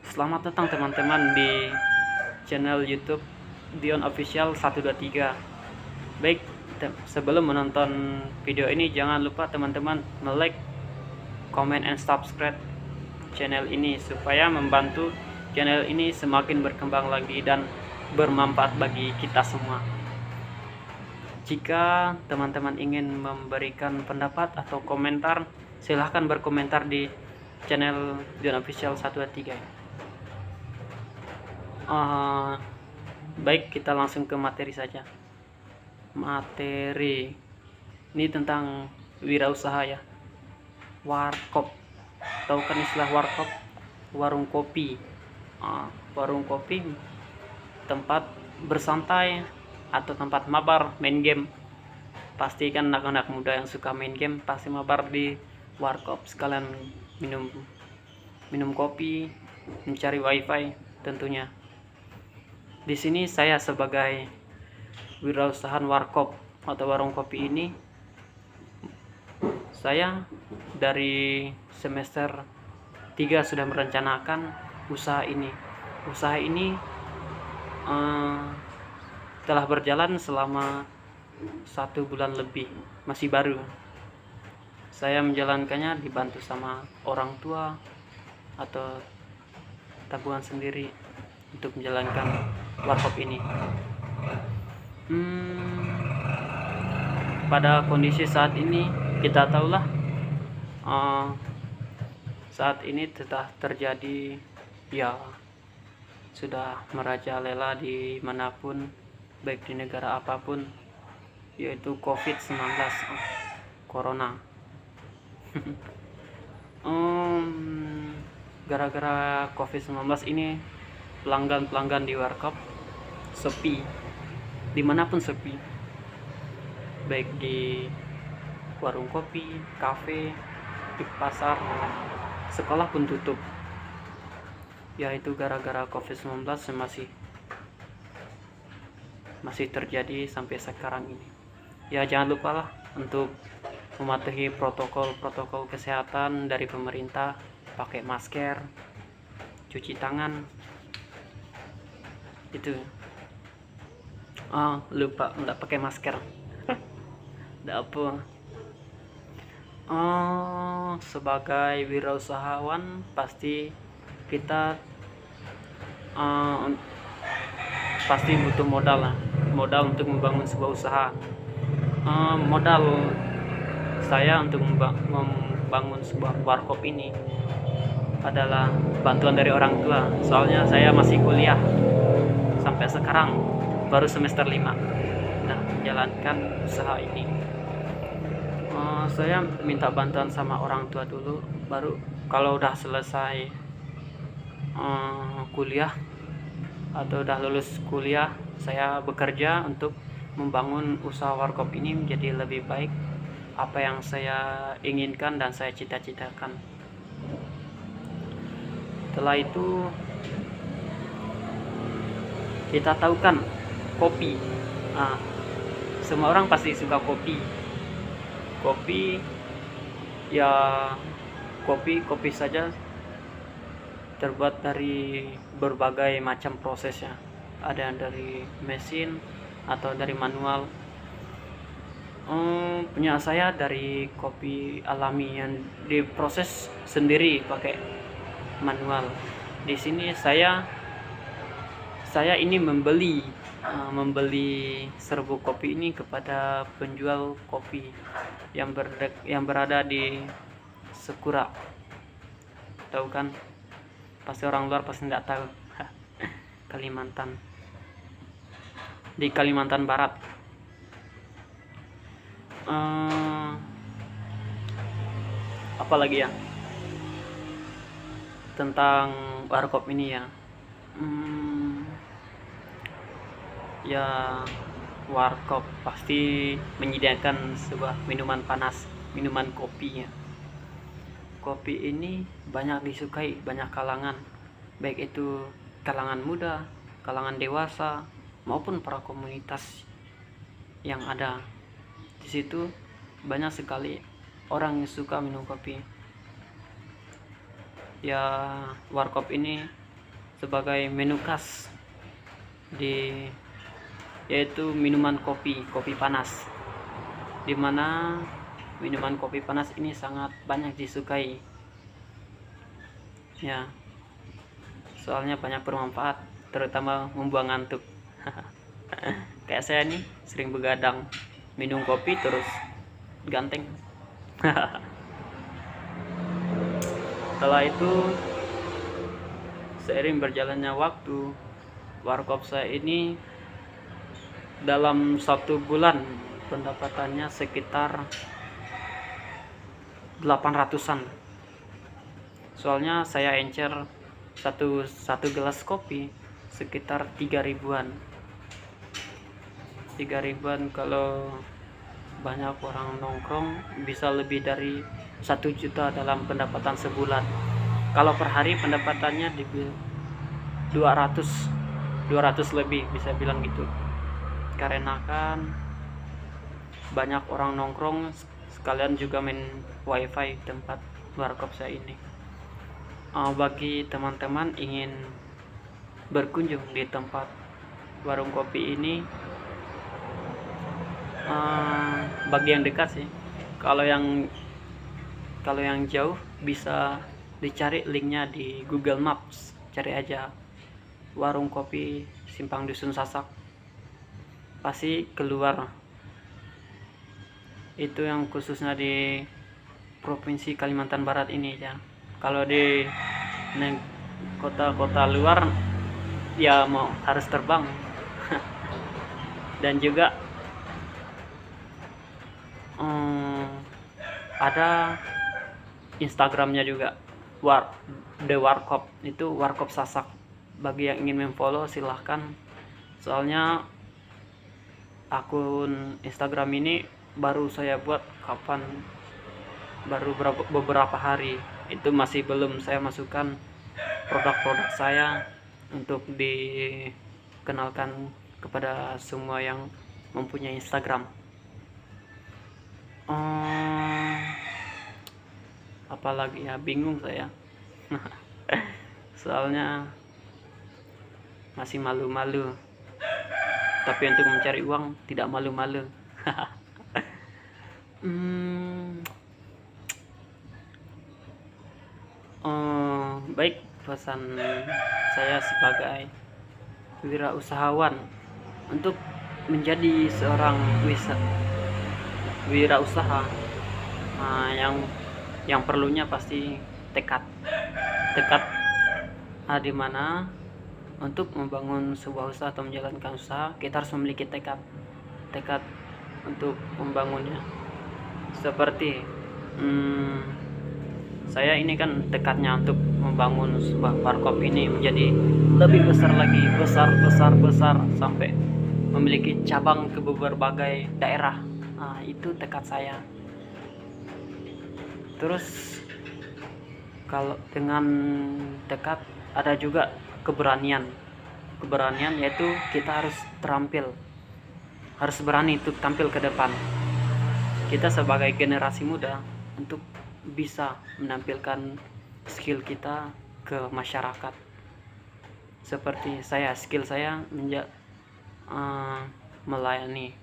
Selamat datang teman-teman di channel YouTube Dion Official 123. Baik, sebelum menonton video ini jangan lupa teman-teman like, comment, and subscribe channel ini supaya membantu channel ini semakin berkembang lagi dan bermanfaat bagi kita semua. Jika teman-teman ingin memberikan pendapat atau komentar, silahkan berkomentar di channel Dion Official 123. Baik, kita langsung ke materi saja. Materi ini tentang wirausaha ya. Warkop, tahu kan istilah warkop? Warung kopi. Warung kopi tempat bersantai atau tempat mabar main game. Pasti kan anak-anak muda yang suka main game pasti mabar di warkop sekalian minum kopi, mencari wifi tentunya. Di sini saya sebagai wirausahaan warkop atau warung kopi ini, saya dari semester 3 sudah merencanakan usaha ini. Usaha ini telah berjalan selama 1 bulan lebih, masih baru. Saya menjalankannya dibantu sama orang tua atau tabungan sendiri untuk menjalankan warkop ini. Pada kondisi saat ini kita tahulah, saat ini telah terjadi ya, sudah merajalela di manapun, baik di negara apapun, yaitu COVID-19, Corona. Gara-gara COVID-19 ini pelanggan di warkop sepi, dimanapun sepi, baik di warung kopi, kafe, di pasar, sekolah pun tutup, yaitu gara-gara COVID-19 masih terjadi sampai sekarang ini. Ya, jangan lupalah untuk mematuhi protokol kesehatan dari pemerintah, pakai masker, cuci tangan, itu. Lupa nggak pakai masker. Nggak apa. Sebagai wirausahawan pasti kita pasti butuh modal untuk membangun sebuah usaha. Modal saya untuk membangun sebuah warkop ini adalah bantuan dari orang tua. Soalnya saya masih kuliah sampai sekarang, baru semester 5 menjalankan usaha ini. Saya minta bantuan sama orang tua dulu, baru kalau udah selesai kuliah atau udah lulus kuliah, saya bekerja untuk membangun usaha warkop ini menjadi lebih baik, apa yang saya inginkan dan saya cita-citakan. Setelah itu kita tahu kan kopi, semua orang pasti suka kopi ya. Kopi saja terbuat dari berbagai macam prosesnya, ada yang dari mesin atau dari manual. Punya saya dari kopi alami yang diproses sendiri pakai manual. Di sini saya ini membeli serbuk kopi ini kepada penjual kopi yang berada di Sekura. Tahu kan? Pasti orang luar pasti nggak tahu. Kalimantan, di Kalimantan Barat. Apalagi ya tentang warkop ini ya. Ya, warkop pasti menyediakan sebuah minuman panas, minuman kopi ya. Kopi ini banyak disukai banyak kalangan, baik itu kalangan muda, kalangan dewasa, maupun para komunitas yang ada di situ. Banyak sekali orang yang suka minum kopi ya. Warkop ini sebagai menu khas yaitu minuman kopi panas, dimana minuman kopi panas ini sangat banyak disukai ya, soalnya banyak bermanfaat, terutama membuang ngantuk. Kayak saya nih sering begadang minum kopi terus ganteng. Setelah itu, seiring berjalannya waktu, warkop saya ini dalam 1 bulan pendapatannya sekitar 800-an. Soalnya saya encer satu gelas kopi sekitar 3.000-an. 3.000-an kalau banyak orang nongkrong bisa lebih dari 1 juta dalam pendapatan sebulan. Kalau per hari pendapatannya di 200 lebih, bisa bilang gitu. Karena kan banyak orang nongkrong, sekalian juga main wifi tempat warkop saya ini. Bagi teman-teman ingin berkunjung di tempat warung kopi ini, bagi yang dekat sih, kalau yang jauh bisa dicari linknya di Google Maps, cari aja warung kopi Simpang Dusun Sasak, pasti keluar. Itu yang khususnya di Provinsi Kalimantan Barat ini ya. Kalau di kota-kota luar ya mau harus terbang. Dan juga ada Instagramnya juga, The Warkop, itu Warkop Sasak. Bagi yang ingin memfollow silahkan, soalnya akun Instagram ini baru saya buat baru beberapa hari, itu masih belum saya masukkan produk-produk saya untuk dikenalkan kepada semua yang mempunyai Instagram. Apalagi ya, bingung saya. Soalnya masih malu-malu, tapi untuk mencari uang tidak malu-malu. Baik, pesan saya sebagai wirausahawan untuk menjadi seorang wirausaha, yang perlunya pasti tekad, dimana untuk membangun sebuah usaha atau menjalankan usaha, kita harus memiliki tekad untuk membangunnya. Seperti saya ini kan tekadnya untuk membangun sebuah warkop ini menjadi lebih besar lagi, besar sampai memiliki cabang ke berbagai daerah. Itu tekad saya. Terus kalau dengan tekad ada juga keberanian, yaitu kita harus berani untuk tampil ke depan. Kita sebagai generasi muda untuk bisa menampilkan skill kita ke masyarakat. Seperti skill saya melayani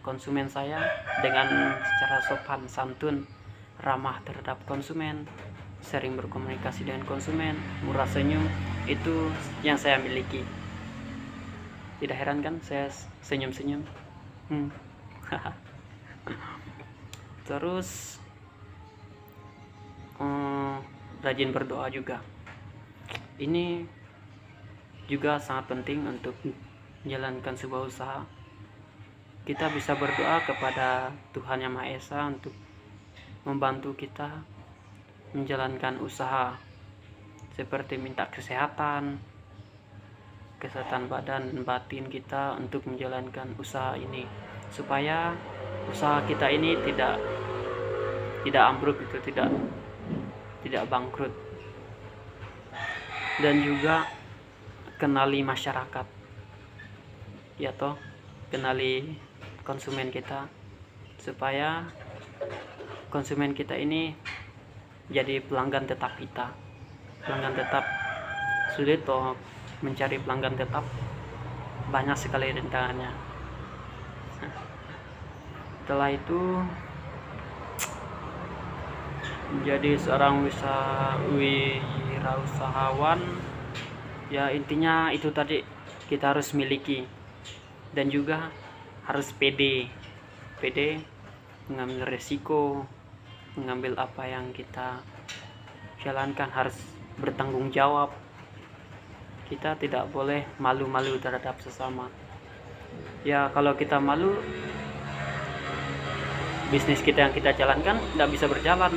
konsumen saya dengan secara sopan santun, ramah terhadap konsumen, sering berkomunikasi dengan konsumen, murah senyum. Itu yang saya miliki. Tidak heran kan saya senyum-senyum. Terus rajin berdoa juga. Ini juga sangat penting untuk menjalankan sebuah usaha. Kita bisa berdoa kepada Tuhan Yang Maha Esa untuk membantu kita menjalankan usaha, seperti minta kesehatan badan dan batin kita untuk menjalankan usaha ini, supaya usaha kita ini tidak ambruk, tidak bangkrut. Dan juga kenali masyarakat, ya toh, kenali konsumen kita, supaya konsumen kita ini jadi pelanggan tetap kita. pelanggan tetap. Sulit toh mencari pelanggan tetap, banyak sekali rintangannya. Setelah itu menjadi seorang wirausahawan, ya intinya itu tadi, kita harus miliki dan juga harus pede mengambil resiko, mengambil apa yang kita jalankan, harus bertanggung jawab. Kita tidak boleh malu-malu terhadap sesama. Ya kalau kita malu, bisnis kita yang kita jalankan tidak bisa berjalan.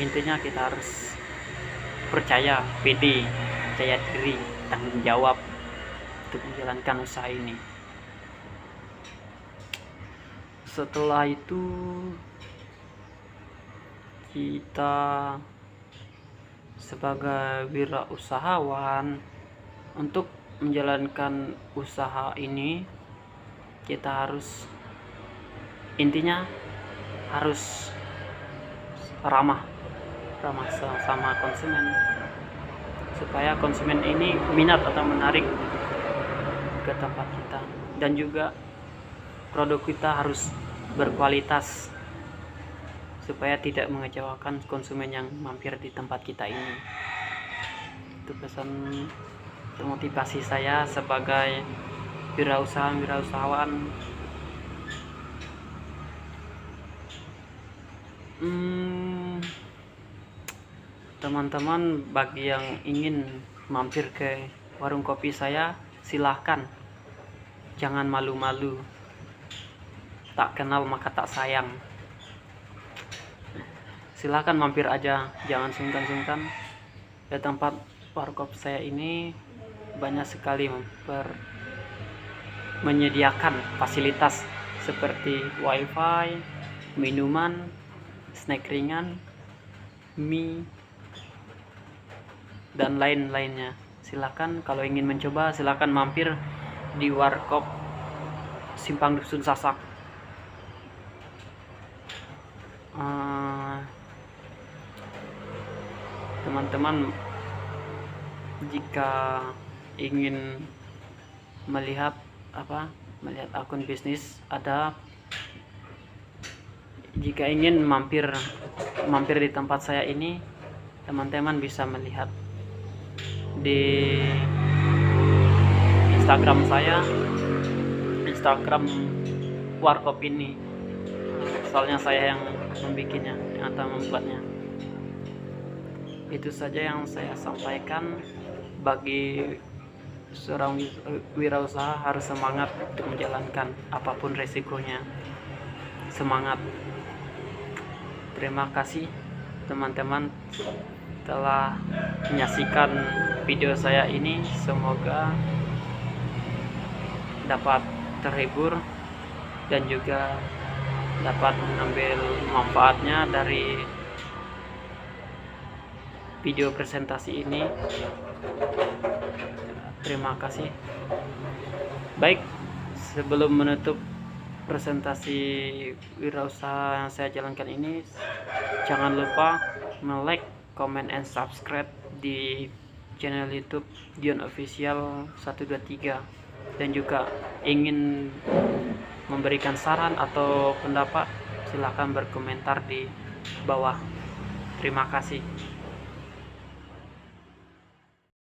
Intinya kita harus percaya, pede, percaya diri, tanggung jawab untuk menjalankan usaha ini. Setelah itu kita sebagai wirausahawan, untuk menjalankan usaha ini kita harus, intinya harus ramah sama konsumen, supaya konsumen ini minat atau menarik ke tempat kita. Dan juga produk kita harus berkualitas supaya tidak mengecewakan konsumen yang mampir di tempat kita ini. Itu pesan motivasi saya sebagai wirausahawan. Teman-teman, bagi yang ingin mampir ke warung kopi saya, silahkan, jangan malu-malu. Tak kenal maka tak sayang. Silahkan mampir aja, jangan sungkan-sungkan. Di tempat warung kopi saya ini banyak sekali menyediakan fasilitas seperti wifi, minuman, snack ringan, mie, dan lain-lainnya. Silakan kalau ingin mencoba, silakan mampir di Warkop Simpang Dusun Sasak. Teman-teman, jika ingin melihat akun bisnis ada, jika ingin mampir di tempat saya ini, teman-teman bisa melihat di Instagram saya, Instagram Warkop ini. Soalnya saya yang membikinnya atau membuatnya. Itu saja yang saya sampaikan. Bagi seorang wirausaha harus semangat untuk menjalankan apapun resikonya. Semangat. Terima kasih teman-teman telah menyaksikan video saya ini. Semoga dapat terhibur dan juga dapat mengambil manfaatnya dari video presentasi ini. Terima kasih. Baik, sebelum menutup presentasi wirausaha yang saya jalankan ini, jangan lupa like, comment, and subscribe di channel YouTube Dion Official 123. Dan juga ingin memberikan saran atau pendapat, silakan berkomentar di bawah. Terima kasih.